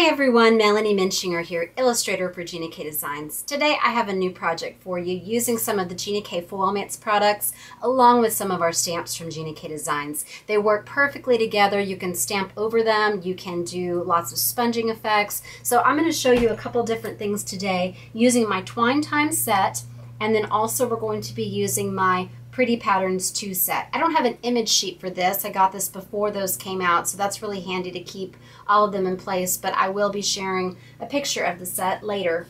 everyone, Melanie Muenchinger here, illustrator for Gina K Designs. Today I have a new project for you using some of the Gina K Foil-Mates products along with some of our stamps from Gina K Designs. They work perfectly together. You can stamp over them, you can do lots of sponging effects. So I'm going to show you a couple different things today using my Twine Time set, and then also we're going to be using my Pretty Patterns 2 set. I don't have an image sheet for this. I got this before those came out, so that's really handy to keep all of them in place, but I will be sharing a picture of the set later.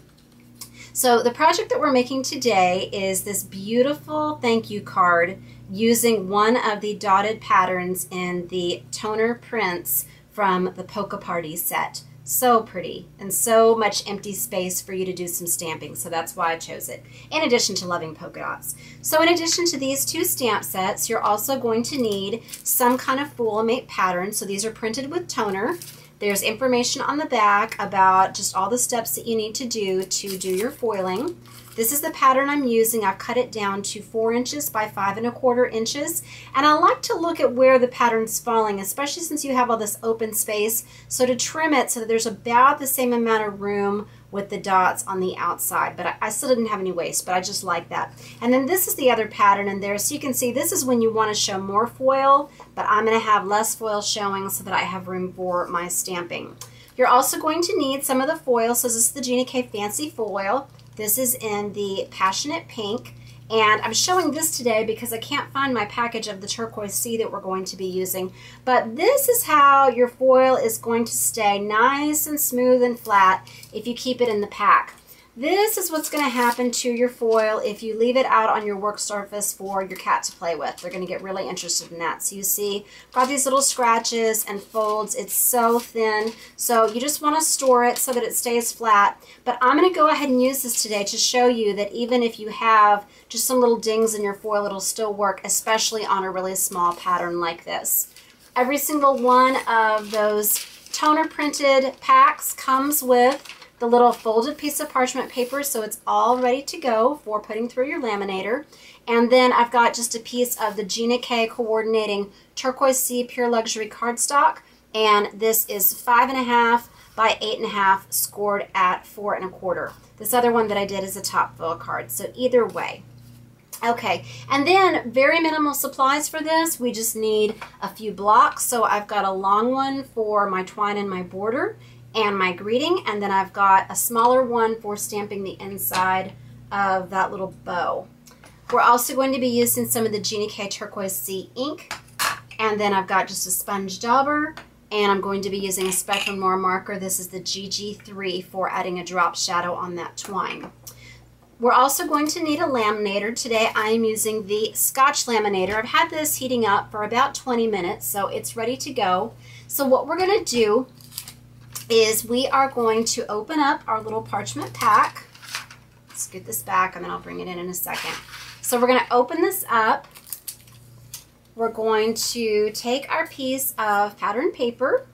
So the project that we're making today is this beautiful thank you card using one of the dotted patterns in the toner prints from the Polka Party set. So pretty and so much empty space for you to do some stamping, so that's why I chose it, in addition to loving polka dots. So in addition to these two stamp sets, you're also going to need some kind of Foil-Mate pattern. So these are printed with toner. There's information on the back about just all the steps that you need to do your foiling. This is the pattern I'm using. I've cut it down to 4 inches by 5 1/4 inches. And I like to look at where the pattern's falling, especially since you have all this open space. So to trim it so that there's about the same amount of room with the dots on the outside. But I still didn't have any waste, but I just like that. And then this is the other pattern in there. So you can see this is when you want to show more foil, but I'm going to have less foil showing so that I have room for my stamping. You're also going to need some of the foil. So this is the Gina K Fancy Foil. This is in the Passionate Pink, and I'm showing this today because I can't find my package of the Turquoise Sea that we're going to be using. But this is how your foil is going to stay nice and smooth and flat if you keep it in the pack. This is what's going to happen to your foil if you leave it out on your work surface for your cat to play with. They're going to get really interested in that. So you see, got these little scratches and folds. It's so thin. So you just want to store it so that it stays flat. But I'm going to go ahead and use this today to show you that even if you have just some little dings in your foil, it'll still work, especially on a really small pattern like this. Every single one of those toner printed packs comes with the little folded piece of parchment paper, so it's all ready to go for putting through your laminator. And then I've got just a piece of the Gina K coordinating Turquoise Sea Pure Luxury cardstock, and this is 5 1/2 by 8 1/2 scored at 4 1/4. This other one that I did is a top foil card, so either way. Okay, and then very minimal supplies for this. We just need a few blocks. So I've got a long one for my twine and my border and my greeting, and then I've got a smaller one for stamping the inside of that little bow. We're also going to be using some of the Gina K Turquoise Sea ink, and then I've got just a sponge dauber, and I'm going to be using a Spectrum Noir marker. This is the GG3 for adding a drop shadow on that twine. We're also going to need a laminator. Today I am using the Scotch laminator. I've had this heating up for about 20 minutes, so it's ready to go. So what we're going to do is we are going to open up our little parchment pack. Let's get this back and then I'll bring it in a second. So we're going to open this up. We're going to take our piece of pattern paper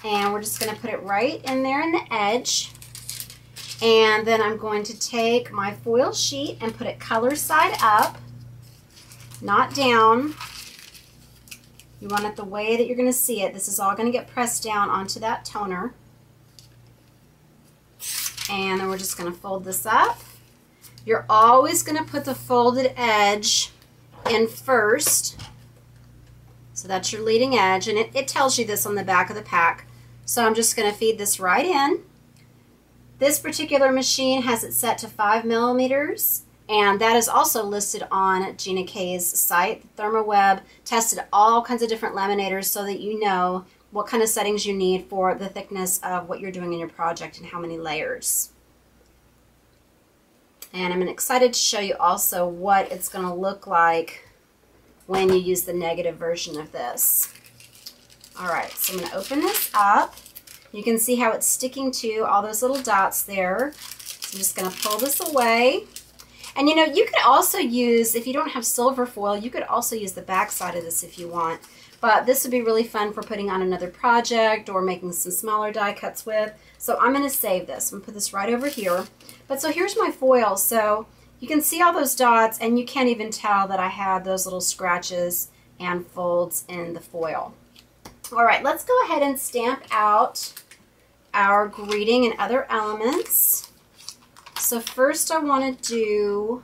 and we're just going to put it right in there in the edge. And then I'm going to take my foil sheet and put it color side up, not down. You want it the way that you're going to see it. This is all going to get pressed down onto that toner. And then we're just going to fold this up. You're always going to put the folded edge in first. So that's your leading edge. And it tells you this on the back of the pack. So I'm just going to feed this right in. This particular machine has it set to 5 millimeters. And that is also listed on Gina K's site. ThermoWeb tested all kinds of different laminators so that you know what kind of settings you need for the thickness of what you're doing in your project and how many layers. And I'm excited to show you also what it's going to look like when you use the negative version of this. Alright, so I'm going to open this up. You can see how it's sticking to all those little dots there. So I'm just going to pull this away. And you know, you could also use, if you don't have silver foil, you could also use the back side of this if you want. But this would be really fun for putting on another project or making some smaller die cuts with. So I'm going to save this. I'm going to put this right over here. But so here's my foil. So you can see all those dots and you can't even tell that I had those little scratches and folds in the foil. All right, let's go ahead and stamp out our greeting and other elements. So first I want to do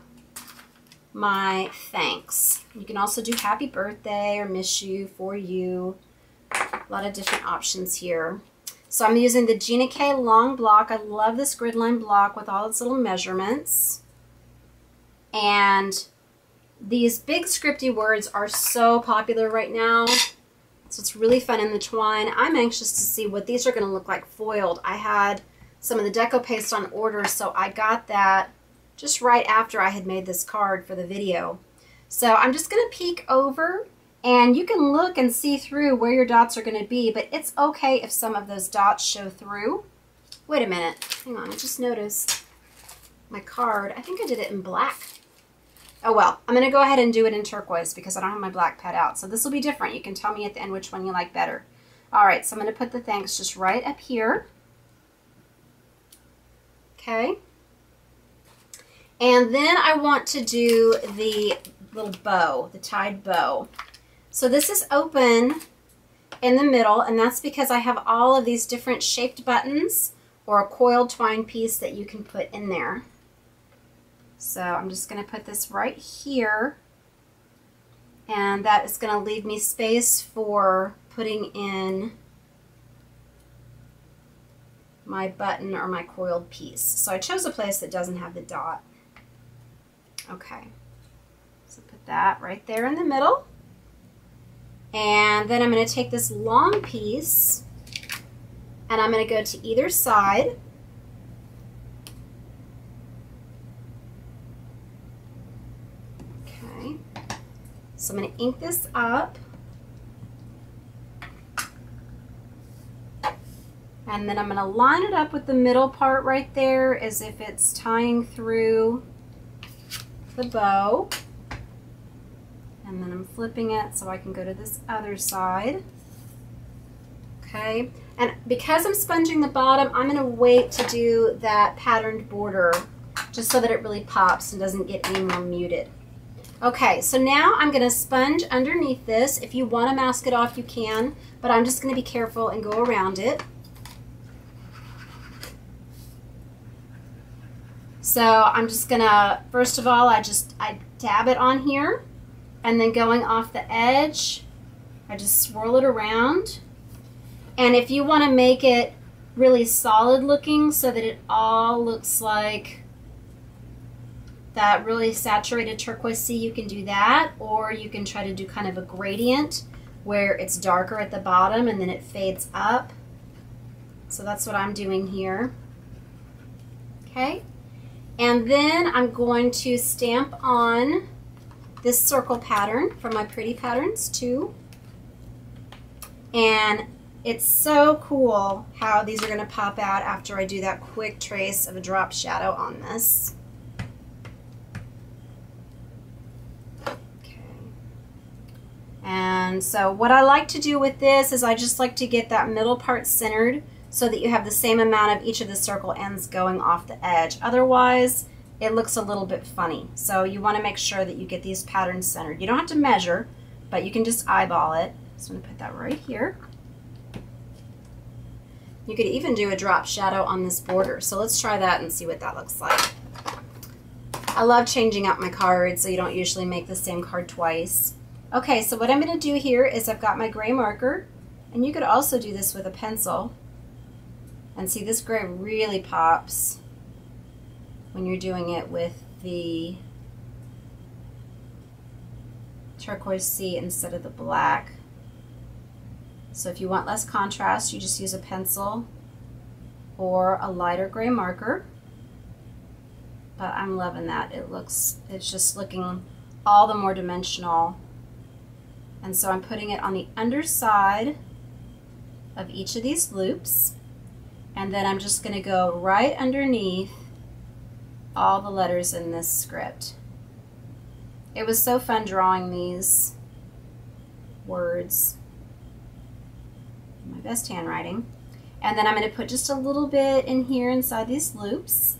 my thanks. You can also do happy birthday or miss you, for you. A lot of different options here. So I'm using the Gina K long block. I love this grid line block with all its little measurements. And these big scripty words are so popular right now. So it's really fun in the twine. I'm anxious to see what these are going to look like foiled. I had some of the deco paste on order, so I got that just right after I had made this card for the video. So I'm just going to peek over, and you can look and see through where your dots are going to be, but it's okay if some of those dots show through. Wait a minute. Hang on, I just noticed my card. I think I did it in black. Oh well, I'm going to go ahead and do it in turquoise because I don't have my black pad out. So this will be different. You can tell me at the end which one you like better. All right, so I'm going to put the thanks just right up here. Okay. And then I want to do the little bow, the tied bow. So this is open in the middle, and that's because I have all of these different shaped buttons or a coiled twine piece that you can put in there. So I'm just going to put this right here, and that is going to leave me space for putting in my button or my coiled piece. So I chose a place that doesn't have the dot. Okay, so put that right there in the middle. And then I'm going to take this long piece and I'm going to go to either side. Okay, so I'm going to ink this up. And then I'm going to line it up with the middle part right there as if it's tying through the bow. And then I'm flipping it so I can go to this other side. Okay, and because I'm sponging the bottom, I'm going to wait to do that patterned border just so that it really pops and doesn't get any more muted. Okay, so now I'm going to sponge underneath this. If you want to mask it off, you can, but I'm just going to be careful and go around it. So I'm just gonna, first of all, I dab it on here, and then going off the edge, I just swirl it around. And if you want to make it really solid looking so that it all looks like that really saturated turquoise sea, you can do that, or you can try to do kind of a gradient where it's darker at the bottom and then it fades up. So that's what I'm doing here. Okay. And then I'm going to stamp on this circle pattern from my Pretty Patterns too. And it's so cool how these are going to pop out after I do that quick trace of a drop shadow on this. Okay. And so what I like to do with this is I just like to get that middle part centered so that you have the same amount of each of the circle ends going off the edge. Otherwise, it looks a little bit funny. So you want to make sure that you get these patterns centered. You don't have to measure, but you can just eyeball it. So I'm going to put that right here. You could even do a drop shadow on this border. So let's try that and see what that looks like. I love changing out my cards, so you don't usually make the same card twice. Okay, so what I'm going to do here is I've got my gray marker, and you could also do this with a pencil. And see, this gray really pops when you're doing it with the turquoise sea instead of the black. So if you want less contrast, you just use a pencil or a lighter gray marker. But I'm loving that. It's just looking all the more dimensional. And so I'm putting it on the underside of each of these loops. And then I'm just going to go right underneath all the letters in this script. It was so fun drawing these words. My best handwriting. And then I'm going to put just a little bit in here inside these loops.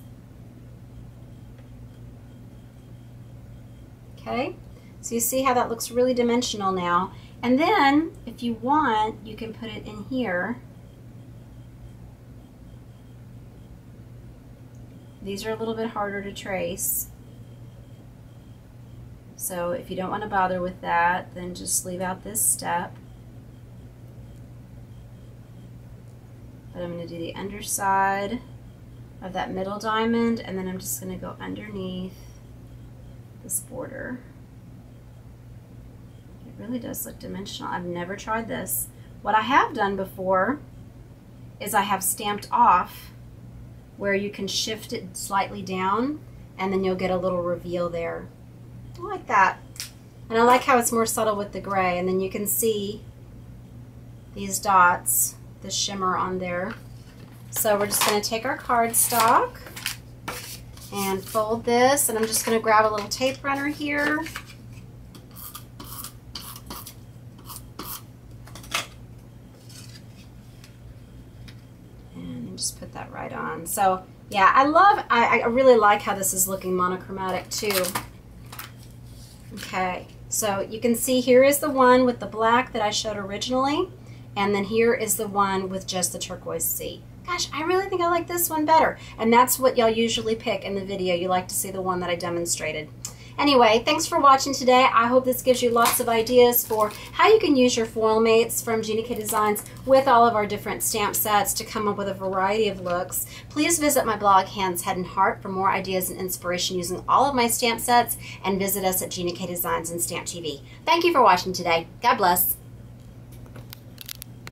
Okay, so you see how that looks really dimensional now. And then if you want, you can put it in here These are a little bit harder to trace. So if you don't want to bother with that, then just leave out this step. But I'm going to do the underside of that middle diamond, and then I'm just going to go underneath this border. It really does look dimensional. I've never tried this. What I have done before is I have stamped off where you can shift it slightly down, and then you'll get a little reveal there. I like that. And I like how it's more subtle with the gray, and then you can see these dots, the shimmer on there. So we're just going to take our cardstock and fold this, and I'm just going to grab a little tape runner here. And just put that right on. So yeah, I really like how this is looking monochromatic too. Okay, so you can see here is the one with the black that I showed originally, and then here is the one with just the turquoise sea. Gosh, I really think I like this one better, and that's what y'all usually pick in the video. You like to see the one that I demonstrated. Anyway, thanks for watching today. I hope this gives you lots of ideas for how you can use your foil mates from Gina K Designs with all of our different stamp sets to come up with a variety of looks. Please visit my blog, Hands, Head, and Heart, for more ideas and inspiration using all of my stamp sets, and visit us at Gina K Designs and Stamp TV. Thank you for watching today. God bless.